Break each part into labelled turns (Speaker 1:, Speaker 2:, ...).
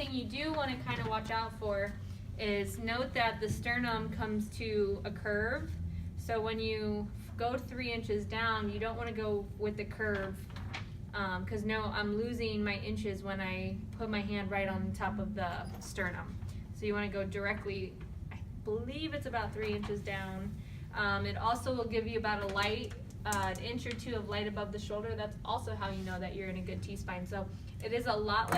Speaker 1: thing you do want to kind of watch out for is note that the sternum comes to a curve. So when you go 3 inches down, you don't want to go with the curve, because I'm losing my inches when I put my hand right on top of the sternum. So you want to go directly, I believe it's about 3 inches down. It also will give you about an inch or two of light above the shoulder. That's also how you know that you're in a good T-spine. So it is a lot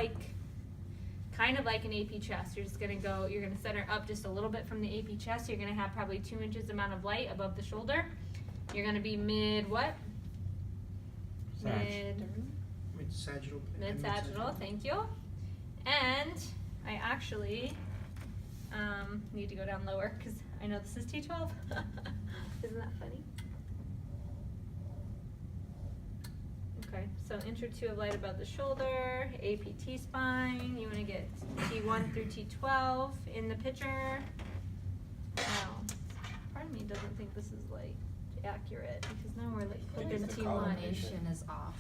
Speaker 1: kind of like an AP chest. You're just gonna you're gonna center up just a little bit from the AP chest. You're gonna have probably 2 inches amount of light above the shoulder. You're gonna be mid what?
Speaker 2: Mid-sagittal.
Speaker 1: Mid-sagittal, thank you. And I actually need to go down lower because I know this is T12. Isn't that funny? Okay, so inch or two of light above the shoulder, AP T-spine. You want to get T1 through T12 in the picture. Now, part of me doesn't think this is like accurate because now we're like clicking
Speaker 3: the
Speaker 1: T1.
Speaker 3: collimation is off.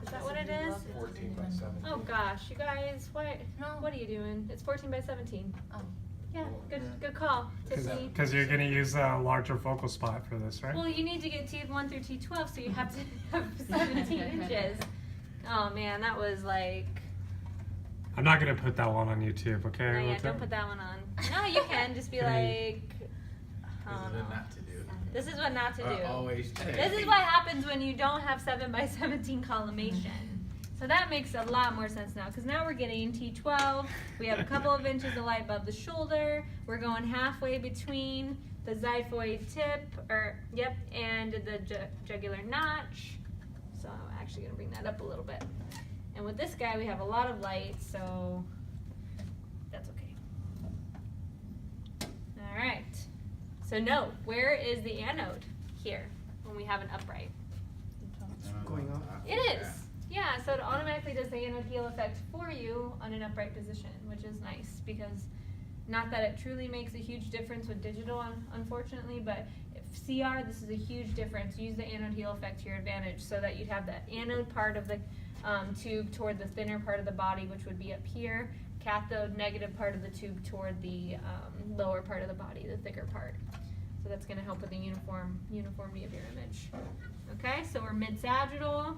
Speaker 1: Is that what it is?
Speaker 4: 14 by 17.
Speaker 1: Oh gosh, you guys, what are you doing? It's 14 by 17.
Speaker 3: Oh.
Speaker 1: Yeah, good call, Tiffany.
Speaker 5: Because you're going to use a larger focal spot for this, right?
Speaker 1: Well, you need to get T1 through T12, so you have to have 17 inches. Oh man, that was like.
Speaker 5: I'm not going to put that one on YouTube, okay?
Speaker 1: No, yeah, don't put that one on. No, you can just be like. Oh,
Speaker 4: This is
Speaker 1: no.
Speaker 4: what not to do.
Speaker 1: This is what not to do.
Speaker 4: Always check.
Speaker 1: This is what happens when you don't have 7 by 17 collimation. So that makes a lot more sense now, because now we're getting T12. We have a couple of inches of light above the shoulder. We're going halfway between the xiphoid tip, and the jugular notch. So I'm actually going to bring that up a little bit. And with this guy, we have a lot of light, so that's okay. All right. So note, where is the anode here when we have an upright?
Speaker 2: Going up.
Speaker 1: It is. Yeah, so it automatically does the anode heel effect for you on an upright position, which is nice because not that it truly makes a huge difference with digital, unfortunately, but if CR, this is a huge difference. Use the anode heel effect to your advantage so that you'd have the anode part of the tube toward the thinner part of the body, which would be up here, cathode negative part of the tube toward the lower part of the body, the thicker part. So that's going to help with the uniformity of your image. Okay, so we're mid-sagittal.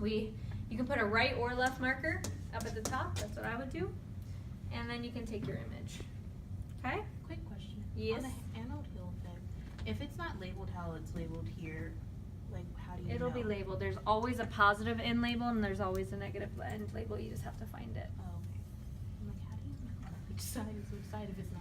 Speaker 1: You can put a right or left marker up at the top. That's what I would do. And then you can take your image. Okay?
Speaker 6: Quick question.
Speaker 1: Yes?
Speaker 6: On the anode heel effect, if it's not labeled how it's labeled here, like how do you
Speaker 1: It'll
Speaker 6: know?
Speaker 1: be labeled. There's always a positive end label and there's always a negative end label. You just have to find it.
Speaker 6: Oh, okay. I'm like, how do you know which side is which side if it's not?